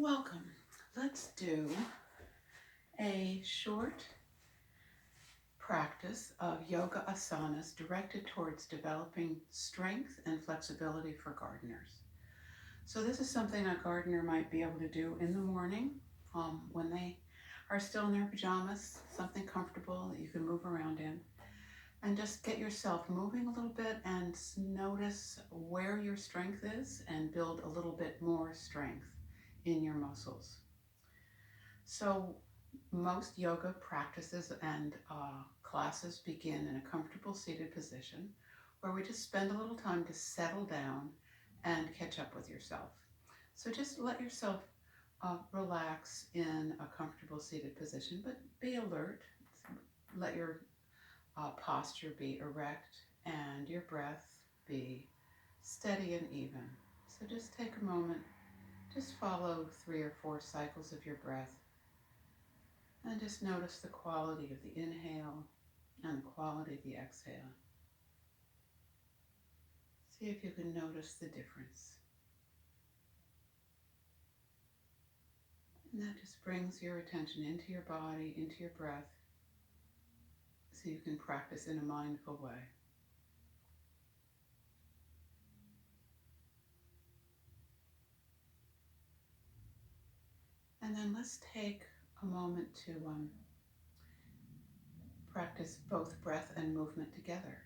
Welcome. Let's do a short practice of yoga asanas directed towards developing strength and flexibility for gardeners. So, this is something a gardener might be able to do in the morning when they are still in their pajamas, something comfortable that you can move around in. And just get yourself moving a little bit and notice where your strength is and build a little bit more strength in your muscles. So, most yoga practices and classes begin in a comfortable seated position where we just spend a little time to settle down and catch up with yourself. So, just let yourself relax in a comfortable seated position, but be alert. Let your posture be erect and your breath be steady and even. So, just take a moment, just follow 3 or 4 cycles of your breath. And just notice the quality of the inhale and the quality of the exhale. See if you can notice the difference. And that just brings your attention into your body, into your breath, so you can practice in a mindful way. And then let's take a moment to practice both breath and movement together.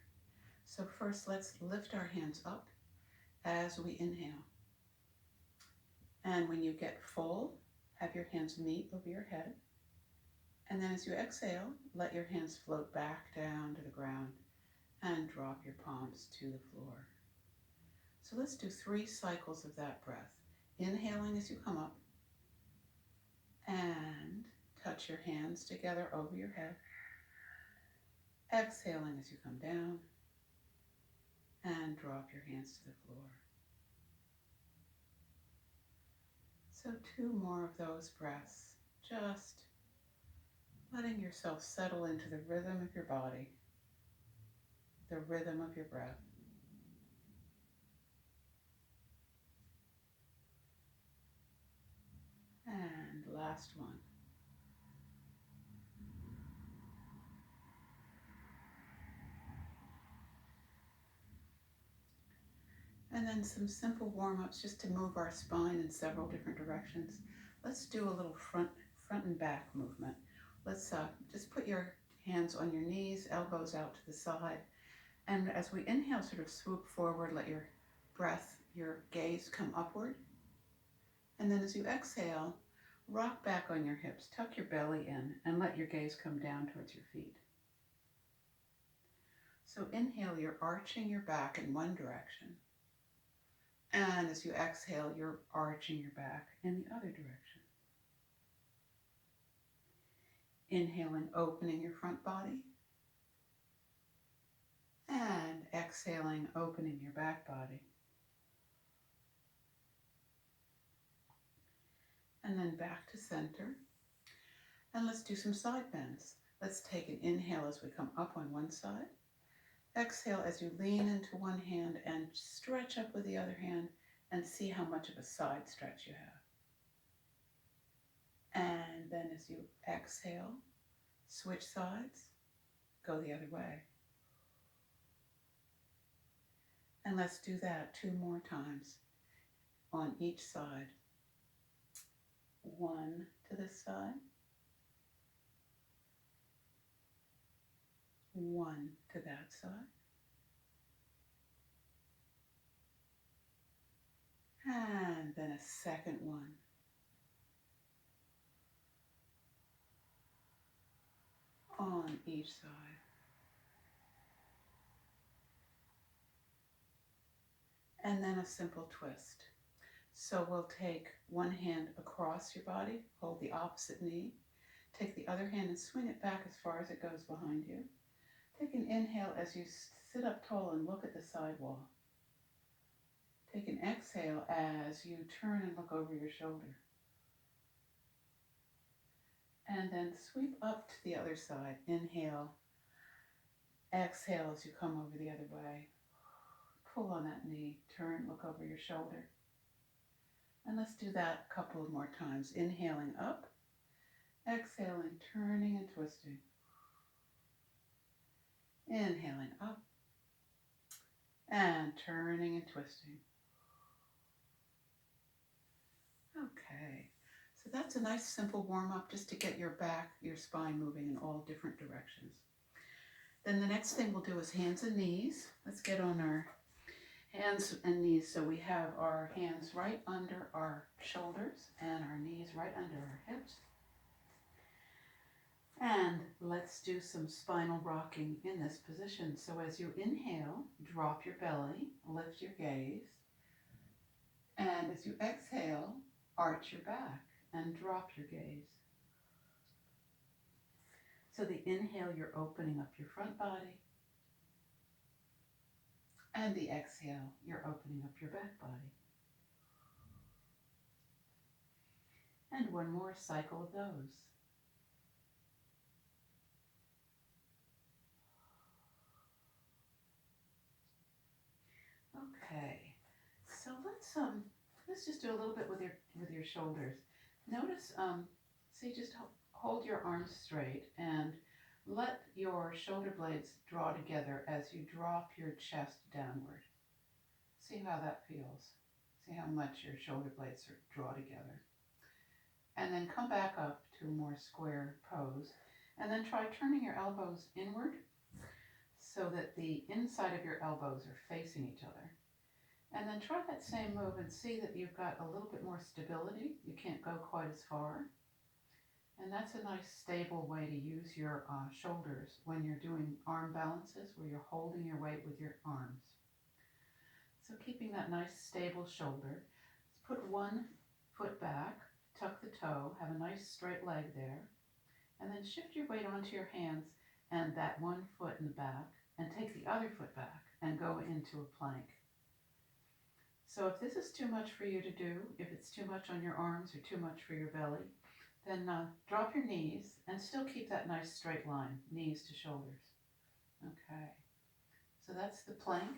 So first, let's lift our hands up as we inhale. And when you get full, have your hands meet over your head. And then as you exhale, let your hands float back down to the ground and drop your palms to the floor. So let's do 3 cycles of that breath. Inhaling as you come up and touch your hands together over your head. Exhaling as you come down and drop your hands to the floor. So 2 more of those breaths, just letting yourself settle into the rhythm of your body, the rhythm of your breath. And last one. And then some simple warm-ups just to move our spine in several different directions. Let's do a little front and back movement. Let's just put your hands on your knees, elbows out to the side. And as we inhale, sort of swoop forward, let your breath, your gaze come upward. And then as you exhale, rock back on your hips, tuck your belly in, and let your gaze come down towards your feet. So inhale, you're arching your back in one direction. And as you exhale, you're arching your back in the other direction. Inhaling, opening your front body. And exhaling, opening your back body. And then back to center. And let's do some side bends. Let's take an inhale as we come up on one side. Exhale as you lean into one hand and stretch up with the other hand and see how much of a side stretch you have. And then as you exhale, switch sides, go the other way. And let's do that 2 more times on each side. One to this side, one to that side, and then a second one. On each side. And then a simple twist. So we'll take one hand across your body, hold the opposite knee, take the other hand and swing it back as far as it goes behind you. Take an inhale as you sit up tall and look at the side wall. Take an exhale as you turn and look over your shoulder. And then sweep up to the other side. Inhale. Exhale as you come over the other way. Pull on that knee. Turn, look over your shoulder. And let's do that a couple of more times. Inhaling up, exhaling, turning and twisting. Inhaling up and turning and twisting. Okay, so that's a nice simple warm-up just to get your back, your spine moving in all different directions. Then the next thing we'll do is hands and knees. Let's get on our hands and knees. So we have our hands right under our shoulders and our knees right under our hips. And let's do some spinal rocking in this position. So as you inhale, drop your belly, lift your gaze. And as you exhale, arch your back and drop your gaze. So the inhale, you're opening up your front body. And the exhale, you're opening up your back body. And one more cycle of those. Okay, so let's just do a little bit with your shoulders. Notice, see, just hold your arms straight and let your shoulder blades draw together as you drop your chest downward. See how that feels. See how much your shoulder blades draw together. And then come back up to a more square pose. And then try turning your elbows inward so that the inside of your elbows are facing each other. And then try that same move and see that you've got a little bit more stability. You can't go quite as far. And that's a nice stable way to use your shoulders when you're doing arm balances where you're holding your weight with your arms. So keeping that nice stable shoulder. Let's put one foot back, tuck the toe, have a nice straight leg there, and then shift your weight onto your hands and that one foot in the back, and take the other foot back and go into a plank. So if this is too much for you to do, if it's too much on your arms or too much for your belly, then drop your knees and still keep that nice straight line, knees to shoulders. Okay, so that's the plank,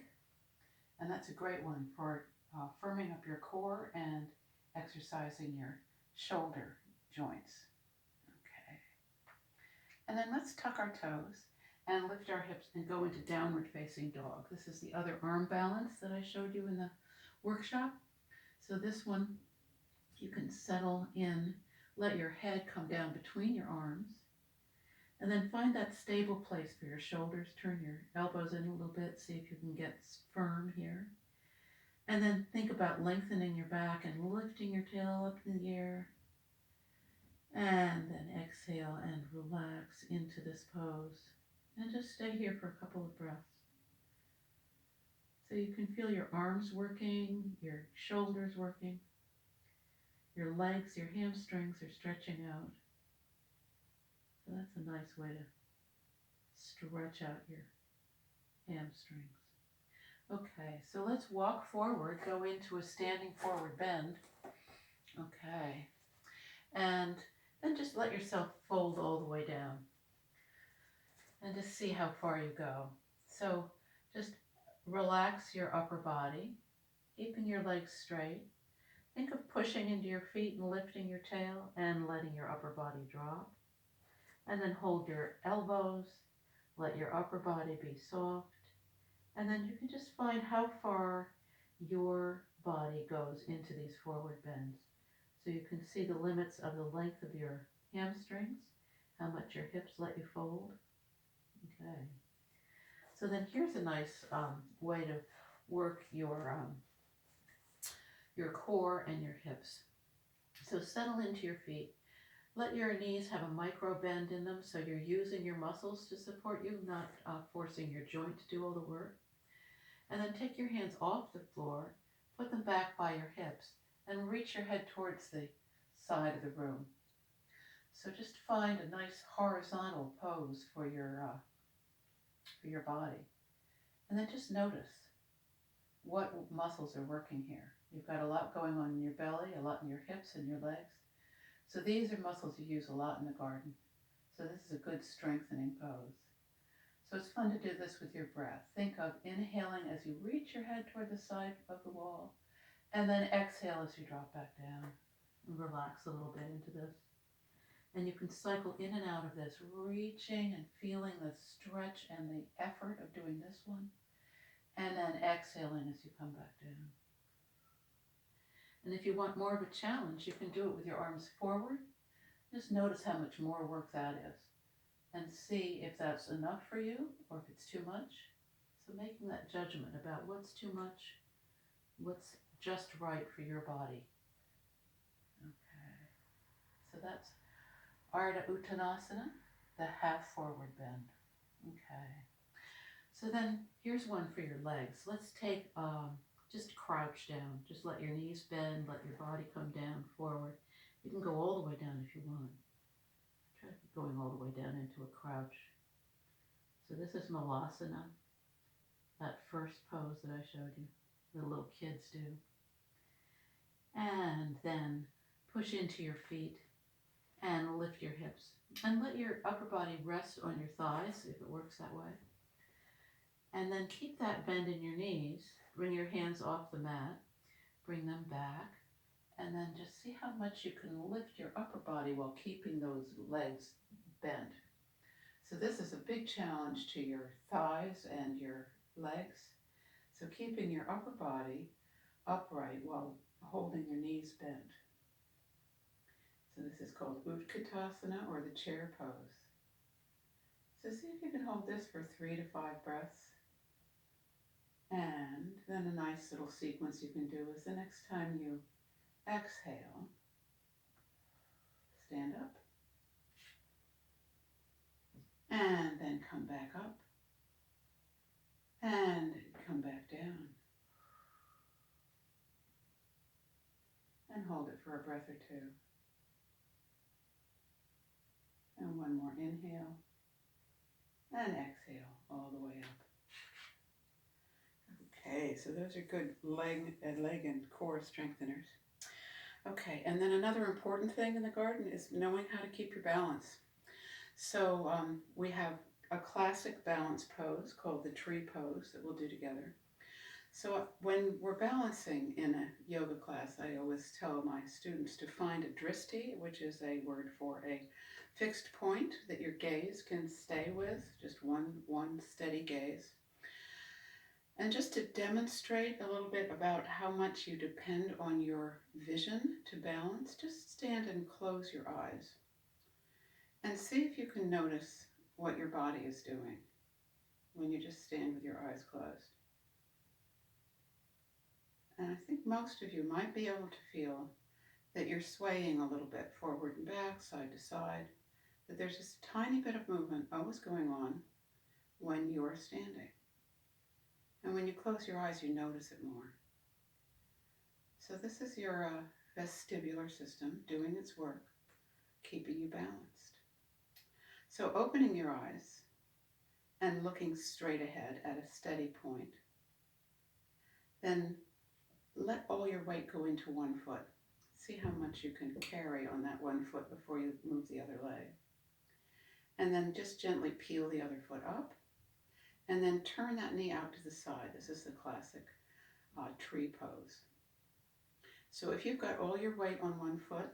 and that's a great one for firming up your core and exercising your shoulder joints. Okay, and then let's tuck our toes and lift our hips and go into downward facing dog. This is the other arm balance that I showed you in the workshop. So this one, you can settle in, let your head come down between your arms, and then find that stable place for your shoulders. Turn your elbows in a little bit, see if you can get firm here. And then think about lengthening your back and lifting your tail up in the air. And then exhale and relax into this pose. And just stay here for a couple of breaths. So you can feel your arms working, your shoulders working, your legs, your hamstrings are stretching out. So that's a nice way to stretch out your hamstrings. Okay, so let's walk forward, go into a standing forward bend. Okay, and then just let yourself fold all the way down and just see how far you go. So just relax your upper body, keeping your legs straight. Think of pushing into your feet and lifting your tail and letting your upper body drop. And then hold your elbows, let your upper body be soft. And then you can just find how far your body goes into these forward bends. So you can see the limits of the length of your hamstrings, how much your hips let you fold. Okay. So then here's a nice way to work your core and your hips. So settle into your feet. Let your knees have a micro bend in them, so you're using your muscles to support you, not forcing your joint to do all the work. And then take your hands off the floor, put them back by your hips, and reach your head towards the side of the room. So just find a nice horizontal pose for your body. And then just notice what muscles are working here. You've got a lot going on in your belly, a lot in your hips and your legs. So these are muscles you use a lot in the garden. So this is a good strengthening pose. So it's fun to do this with your breath. Think of inhaling as you reach your head toward the side of the wall, And then exhale as you drop back down and relax a little bit into this. And you can cycle in and out of this, reaching and feeling the stretch and the effort of doing this one. And then exhaling as you come back down. And if you want more of a challenge, you can do it with your arms forward. Just notice how much more work that is. And see if that's enough for you or if it's too much. So making that judgment about what's too much, what's just right for your body. Okay. So that's Ardha Uttanasana, the half forward bend. Okay. So then here's one for your legs. Let's take just crouch down. Just let your knees bend, let your body come down forward. You can go all the way down if you want. Try going all the way down into a crouch. So this is Malasana, that first pose that I showed you, the little kids do. And then push into your feet and lift your hips. And let your upper body rest on your thighs if it works that way. And then keep that bend in your knees. Bring your hands off the mat. Bring them back. And then just see how much you can lift your upper body while keeping those legs bent. So this is a big challenge to your thighs and your legs. So keeping your upper body upright while holding your knees bent. So this is called Utkatasana, or the chair pose. So see if you can hold this for 3 to 5 breaths. And then a nice little sequence you can do is the next time you exhale, stand up, and then come back up, and come back down. And hold it for a breath or two. And one more inhale, and exhale all the way up. Okay, so those are good leg and core strengtheners. Okay, and then another important thing in the garden is knowing how to keep your balance. So we have a classic balance pose called the tree pose that we'll do together. So when we're balancing in a yoga class, I always tell my students to find a dristi, which is a word for a fixed point that your gaze can stay with, just one steady gaze. And just to demonstrate a little bit about how much you depend on your vision to balance, just stand and close your eyes. And see if you can notice what your body is doing when you just stand with your eyes closed. And I think most of you might be able to feel that you're swaying a little bit forward and back, side to side, that there's just a tiny bit of movement always going on when you're standing. And when you close your eyes, you notice it more. So this is your vestibular system doing its work, keeping you balanced. So opening your eyes and looking straight ahead at a steady point. Then let all your weight go into one foot. See how much you can carry on that one foot before you move the other leg. And then just gently peel the other foot up. And then turn that knee out to the side. This is the classic tree pose. So if you've got all your weight on one foot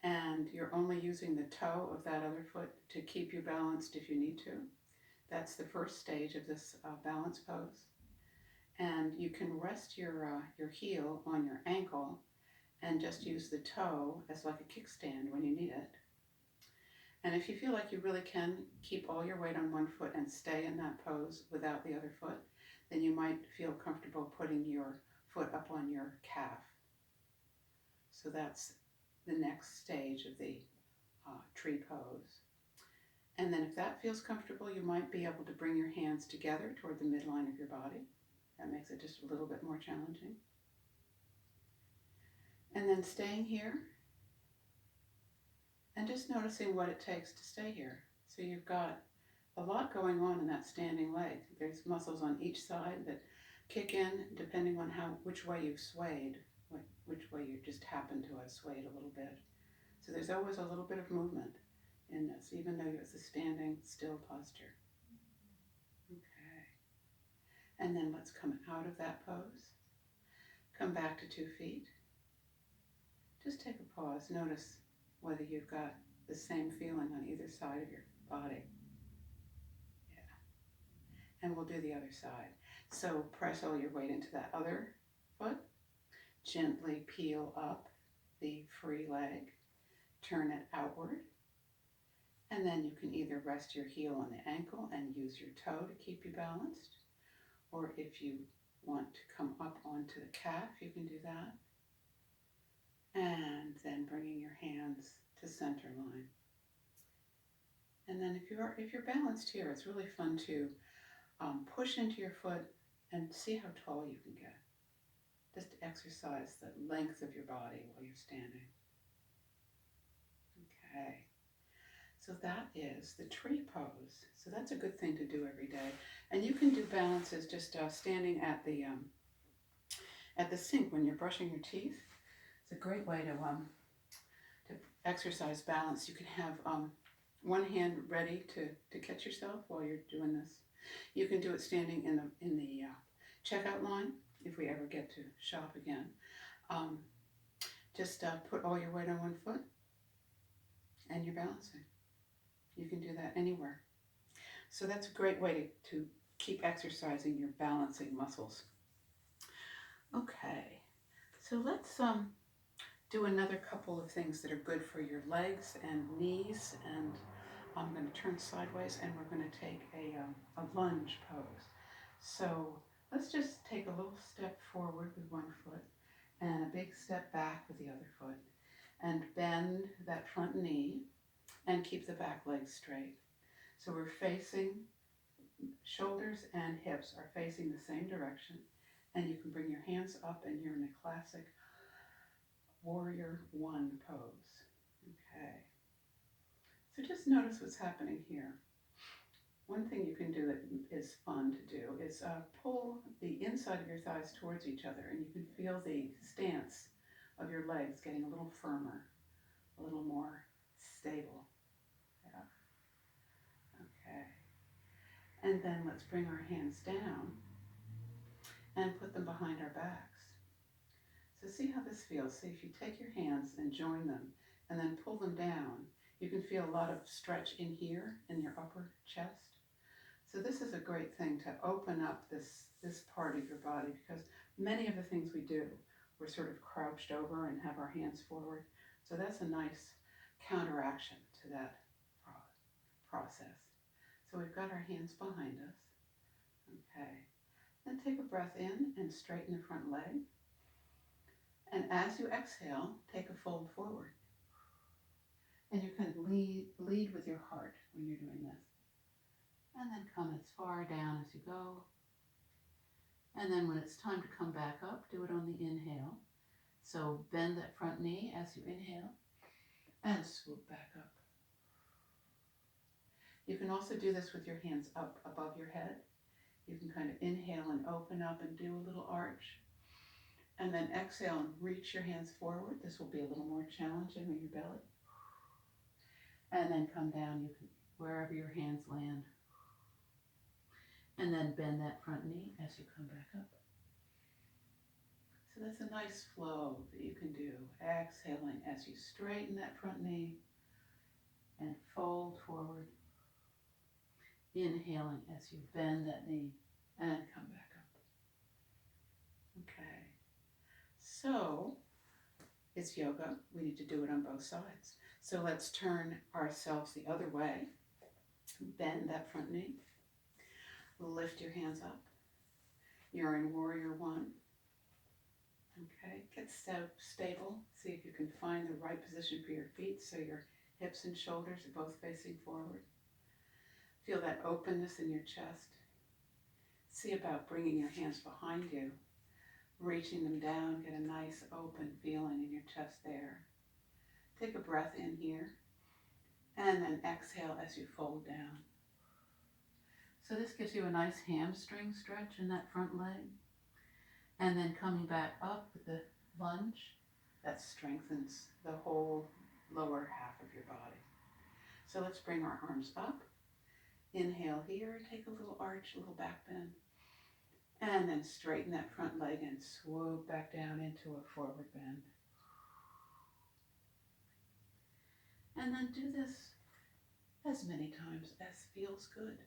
and you're only using the toe of that other foot to keep you balanced if you need to, that's the first stage of this balance pose. And you can rest your heel on your ankle and just use the toe as like a kickstand when you need it. And if you feel like you really can keep all your weight on one foot and stay in that pose without the other foot, then you might feel comfortable putting your foot up on your calf. So that's the next stage of the tree pose. And then if that feels comfortable, you might be able to bring your hands together toward the midline of your body. That makes it just a little bit more challenging. And then staying here and just noticing what it takes to stay here. So you've got a lot going on in that standing leg. There's muscles on each side that kick in depending on which way you've swayed, which way you just happen to have swayed a little bit. So there's always a little bit of movement in this, even though it's a standing still posture. Okay. And then let's come out of that pose. Come back to 2 feet. Just take a pause. Notice whether you've got the same feeling on either side of your body. Yeah. And we'll do the other side. So press all your weight into that other foot. Gently peel up the free leg. Turn it outward. And then you can either rest your heel on the ankle and use your toe to keep you balanced. Or if you want to come up onto the calf, you can do that. And then bringing your hands to center line. And then if you're balanced here, it's really fun to push into your foot and see how tall you can get. Just to exercise the length of your body while you're standing. Okay. So that is the tree pose. So that's a good thing to do every day. And you can do balances just standing at the sink when you're brushing your teeth. It's a great way to exercise balance. You can have one hand ready to catch yourself while you're doing this. You can do it standing in the checkout line if we ever get to shop again. Just put all your weight on one foot and you're balancing. You can do that anywhere. So that's a great way to keep exercising your balancing muscles. Okay, so let's do another couple of things that are good for your legs and knees. And I'm going to turn sideways and we're going to take a lunge pose. So let's just take a little step forward with one foot and a big step back with the other foot. And bend that front knee and keep the back leg straight. So we're facing, shoulders and hips are facing the same direction. And you can bring your hands up and you're in a classic Warrior One pose. Okay. So just notice what's happening here. One thing you can do that is fun to do is pull the inside of your thighs towards each other, and you can feel the stance of your legs getting a little firmer, a little more stable. Yeah. Okay. And then let's bring our hands down and put them behind our backs. So see how this feels. See if you take your hands and join them and then pull them down, you can feel a lot of stretch in here in your upper chest. So this is a great thing to open up this part of your body, because many of the things we do, we're sort of crouched over and have our hands forward. So that's a nice counteraction to that process. So we've got our hands behind us. Okay. Then take a breath in and straighten the front leg. And as you exhale, take a fold forward. And you can lead with your heart when you're doing this. And then come as far down as you go. And then when it's time to come back up, do it on the inhale. So bend that front knee as you inhale and swoop back up. You can also do this with your hands up above your head. You can kind of inhale and open up and do a little arch. And then exhale and reach your hands forward. This will be a little more challenging on your belly. And then come down, you can wherever your hands land. And then bend that front knee as you come back up. So that's a nice flow that you can do. Exhaling as you straighten that front knee and fold forward. Inhaling as you bend that knee and come back up. Okay. So it's yoga. We need to do it on both sides. So let's turn ourselves the other way. Bend that front knee. Lift your hands up. You're in Warrior One. Okay, get stable. See if you can find the right position for your feet so your hips and shoulders are both facing forward. Feel that openness in your chest. See about bringing your hands behind you, reaching them down. Get a nice open feeling in your chest there. Take a breath in here and then exhale as you fold down. So this gives you a nice hamstring stretch in that front leg. And then coming back up with the lunge, that strengthens the whole lower half of your body. So let's bring our arms up. Inhale here, take a little arch, a little back bend. And then straighten that front leg and swoop back down into a forward bend. And then do this as many times as feels good.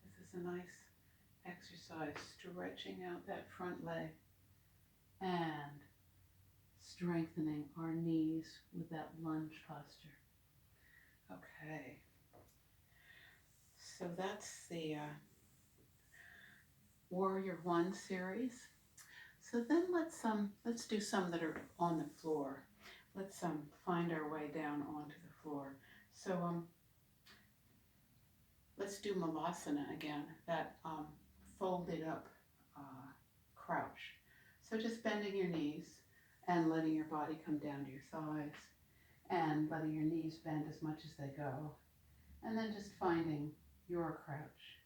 This is a nice exercise, stretching out that front leg and strengthening our knees with that lunge posture. Okay, so that's the Warrior One series. So then let's do some that are on the floor. Let's find our way down onto the floor. So let's do Malasana again, that folded up crouch. So just bending your knees and letting your body come down to your thighs and letting your knees bend as much as they go. And then just finding your crouch.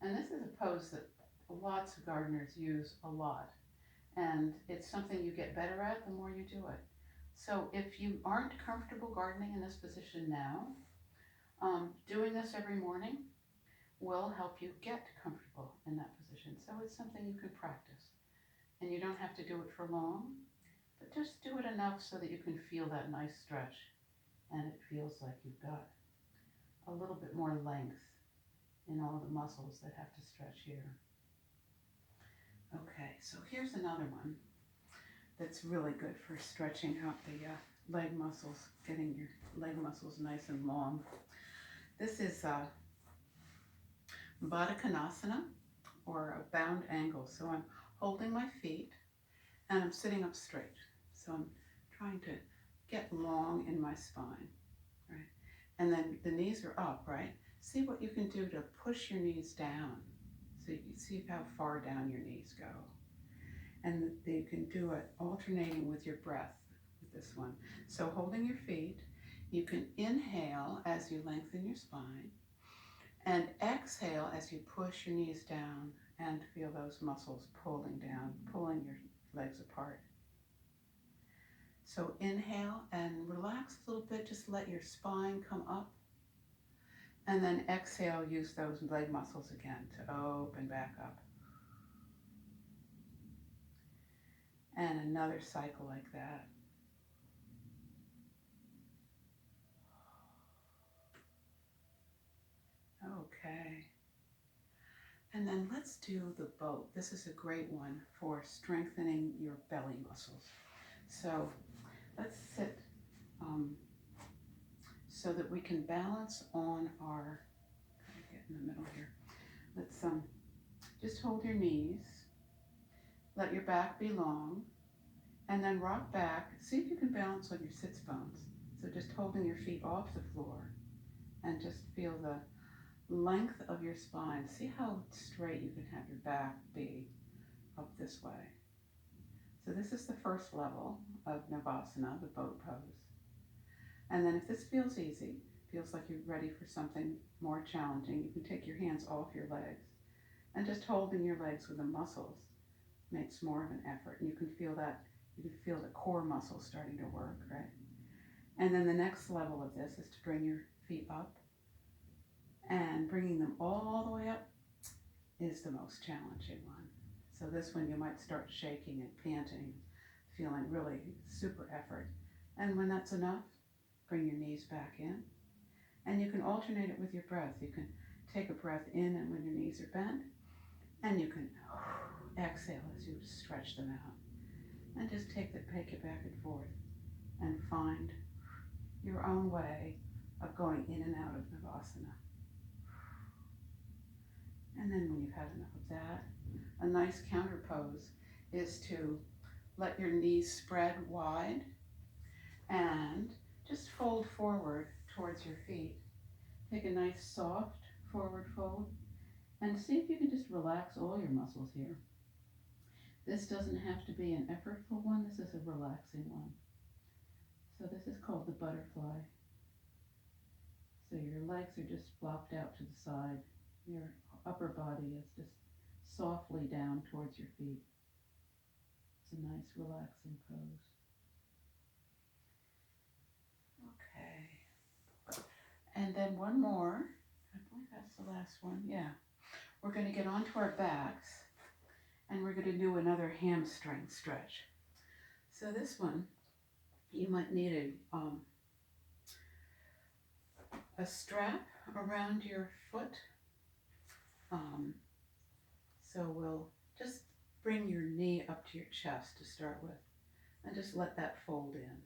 And this is a pose that lots of gardeners use a lot. And it's something you get better at the more you do it. So if you aren't comfortable gardening in this position now, doing this every morning will help you get comfortable in that position. So it's something you can practice. And you don't have to do it for long, but just do it enough so that you can feel that nice stretch and it feels like you've got a little bit more length in all the muscles that have to stretch here. Okay, so here's another one that's really good for stretching out the leg muscles, getting your leg muscles nice and long. This is Baddha Konasana, or a bound angle. So I'm holding my feet and I'm sitting up straight. So I'm trying to get long in my spine, right? And then the knees are up, right? See what you can do to push your knees down. So you can see how far down your knees go. And you can do it alternating with your breath with this one. So holding your feet, you can inhale as you lengthen your spine and exhale as you push your knees down and feel those muscles pulling down, pulling your legs apart. So inhale and relax a little bit, just let your spine come up. And then exhale, use those leg muscles again to open back up. And another cycle like that. Okay. And then let's do the boat. This is a great one for strengthening your belly muscles. So let's sit so that we can balance on our, get in the middle here. Let's just hold your knees, let your back be long, and then rock back. See if you can balance on your sits bones. So just holding your feet off the floor and just feel the length of your spine. See how straight you can have your back be up this way. So this is the first level of Navasana, the boat pose. And then if this feels easy, feels like you're ready for something more challenging, you can take your hands off your legs and just holding your legs with the muscles makes more of an effort. And you can feel the core muscles starting to work, right? And then the next level of this is to bring your feet up, and bringing them all the way up is the most challenging one. So this one you might start shaking and panting, feeling really super effort. And when that's enough, bring your knees back in. And you can alternate it with your breath. You can take a breath in and when your knees are bent, and you can exhale as you stretch them out. And just take it back and forth and find your own way of going in and out of Navasana. And then when you've had enough of that, a nice counter pose is to let your knees spread wide and just fold forward towards your feet. Take a nice soft forward fold and see if you can just relax all your muscles here. This doesn't have to be an effortful one, this is a relaxing one. So this is called the butterfly. So your legs are just flopped out to the side. Your upper body is just softly down towards your feet. It's a nice relaxing pose. Okay. And then one more. I believe that's the last one. Yeah. we're going to get onto our backs and we're going to do another hamstring stretch. So this one, you might need a strap around your foot. Um, so we'll just bring your knee up to your chest to start with and just let that fold in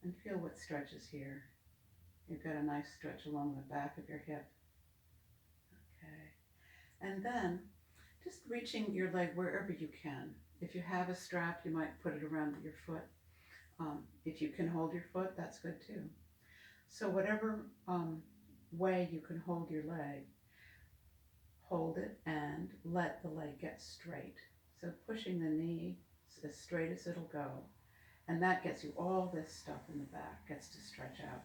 and feel what stretches here. You've got a nice stretch along the back of your hip. Okay. And then just reaching your leg wherever you can. If you have a strap, you might put it around your foot. If you can hold your foot, that's good too. So whatever way you can hold your leg, hold it and let the leg get straight. So pushing the knee as straight as it'll go. And that gets you all this stuff in the back, gets to stretch out.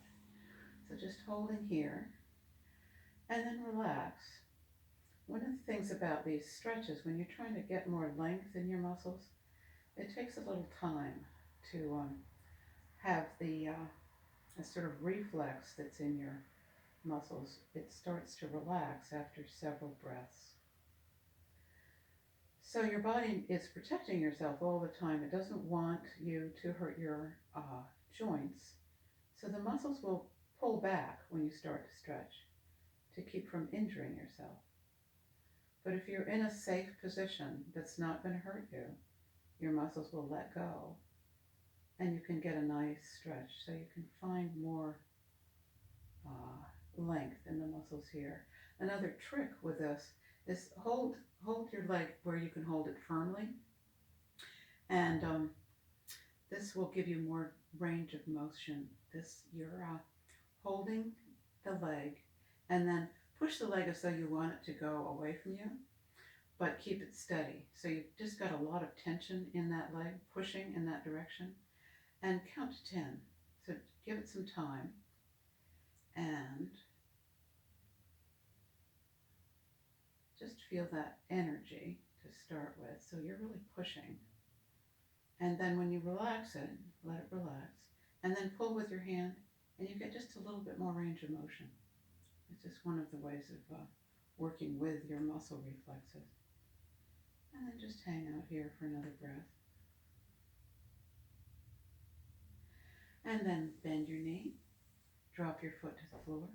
So just holding here and then relax. One of the things about these stretches, when you're trying to get more length in your muscles, it takes a little time to have the a sort of reflex that's in your muscles. It starts to relax after several breaths. So your body is protecting yourself all the time. It doesn't want you to hurt your joints. So the muscles will pull back when you start to stretch to keep from injuring yourself. But if you're in a safe position that's not going to hurt you, your muscles will let go and you can get a nice stretch. So you can find more length in the muscles here. Another trick with this is hold your leg where you can hold it firmly, and this will give you more range of motion. You're holding the leg and then push the leg as though you want it to go away from you, but keep it steady. So you've just got a lot of tension in that leg, pushing in that direction, and count to 10. So give it some time and just feel that energy to start with. So you're really pushing. And then when you relax it, let it relax. And then pull with your hand and you get just a little bit more range of motion. It's just one of the ways of working with your muscle reflexes. And then just hang out here for another breath. And then bend your knee, drop your foot to the floor,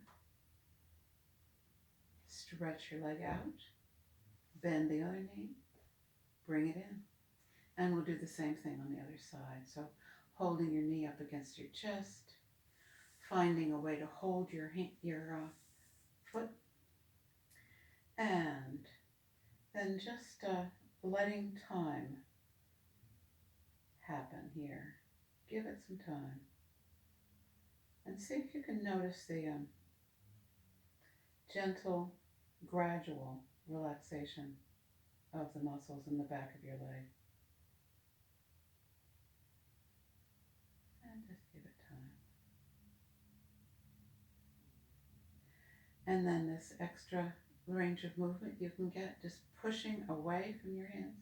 stretch your leg out, bend the other knee, bring it in. And we'll do the same thing on the other side. So holding your knee up against your chest, finding a way to hold your foot, and then just letting time happen here. Give it some time. And see if you can notice the gentle, gradual relaxation of the muscles in the back of your leg. And just give it time. And then this extra range of movement you can get just pushing away from your hands,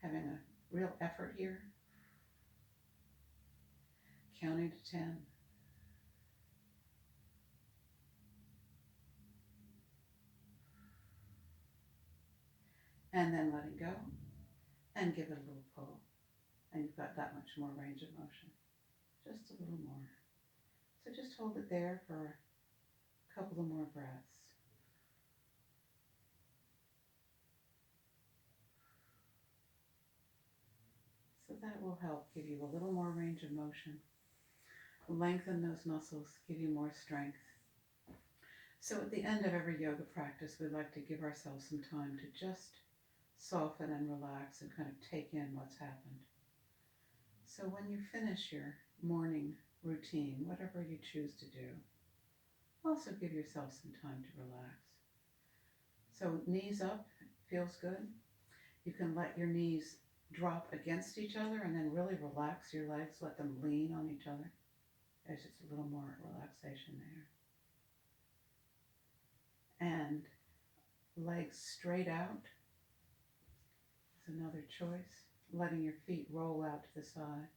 having a real effort here. Counting to 10. And then letting go and give it a little pull. And you've got that much more range of motion. Just a little more. So just hold it there for a couple of more breaths. So that will help give you a little more range of motion. Lengthen those muscles, give you more strength. So at the end of every yoga practice, we like to give ourselves some time to just soften and relax and kind of take in what's happened. So when you finish your morning routine, whatever you choose to do, also give yourself some time to relax. So knees up, feels good. You can let your knees drop against each other and then really relax your legs, let them lean on each other. There's just a little more relaxation there. And legs straight out is another choice. Letting your feet roll out to the side.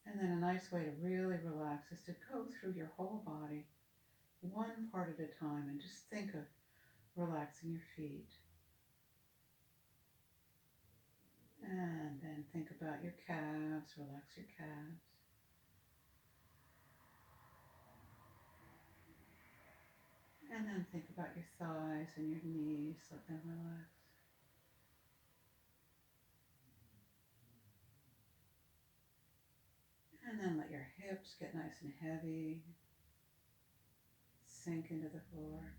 And then a nice way to really relax is to go through your whole body one part at a time, and just think of relaxing your feet. And then think about your calves, relax your calves. And then think about your thighs and your knees, let them relax. And then let your hips get nice and heavy, sink into the floor.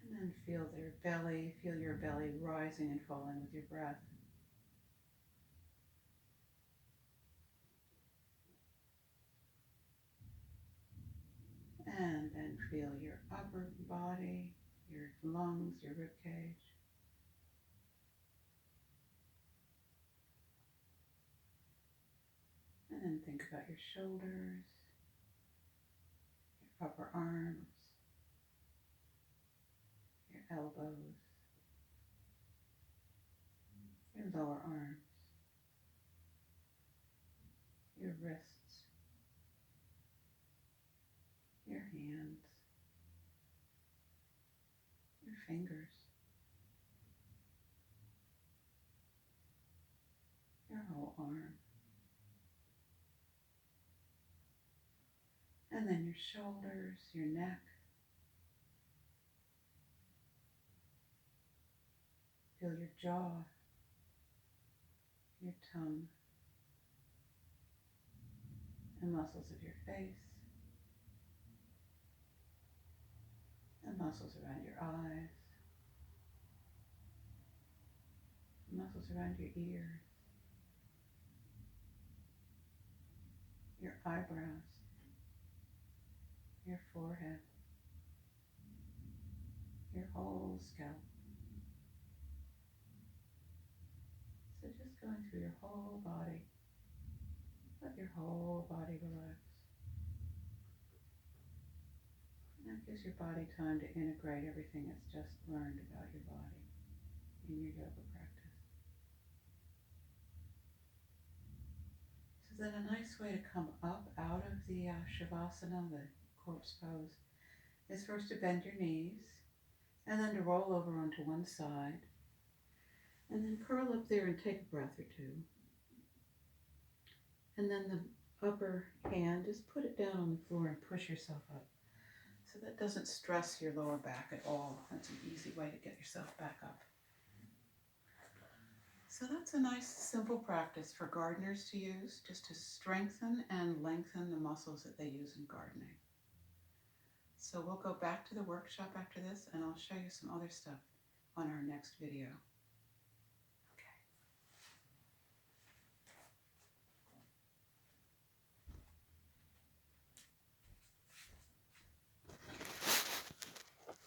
And then feel your belly rising and falling with your breath. And then feel your upper body, your lungs, your rib cage. And then think about your shoulders, your upper arms, your elbows, your lower arms, your wrists, your hands, your fingers, your whole arm. And then your shoulders, your neck. Feel your jaw, your tongue, the muscles of your face, the muscles around your eyes, the muscles around your ears, your eyebrows, your forehead, your whole scalp. So just going through your whole body. Let your whole body relax. And that gives your body time to integrate everything it's just learned about your body in your yoga practice. So then a nice way to come up out of the Shavasana, the corpse pose, is first to bend your knees and then to roll over onto one side and then curl up there and take a breath or two. And then the upper hand, just put it down on the floor and push yourself up. So that doesn't stress your lower back at all. That's an easy way to get yourself back up. So that's a nice simple practice for gardeners to use, just to strengthen and lengthen the muscles that they use in gardening. So we'll go back to the workshop after this and I'll show you some other stuff on our next video.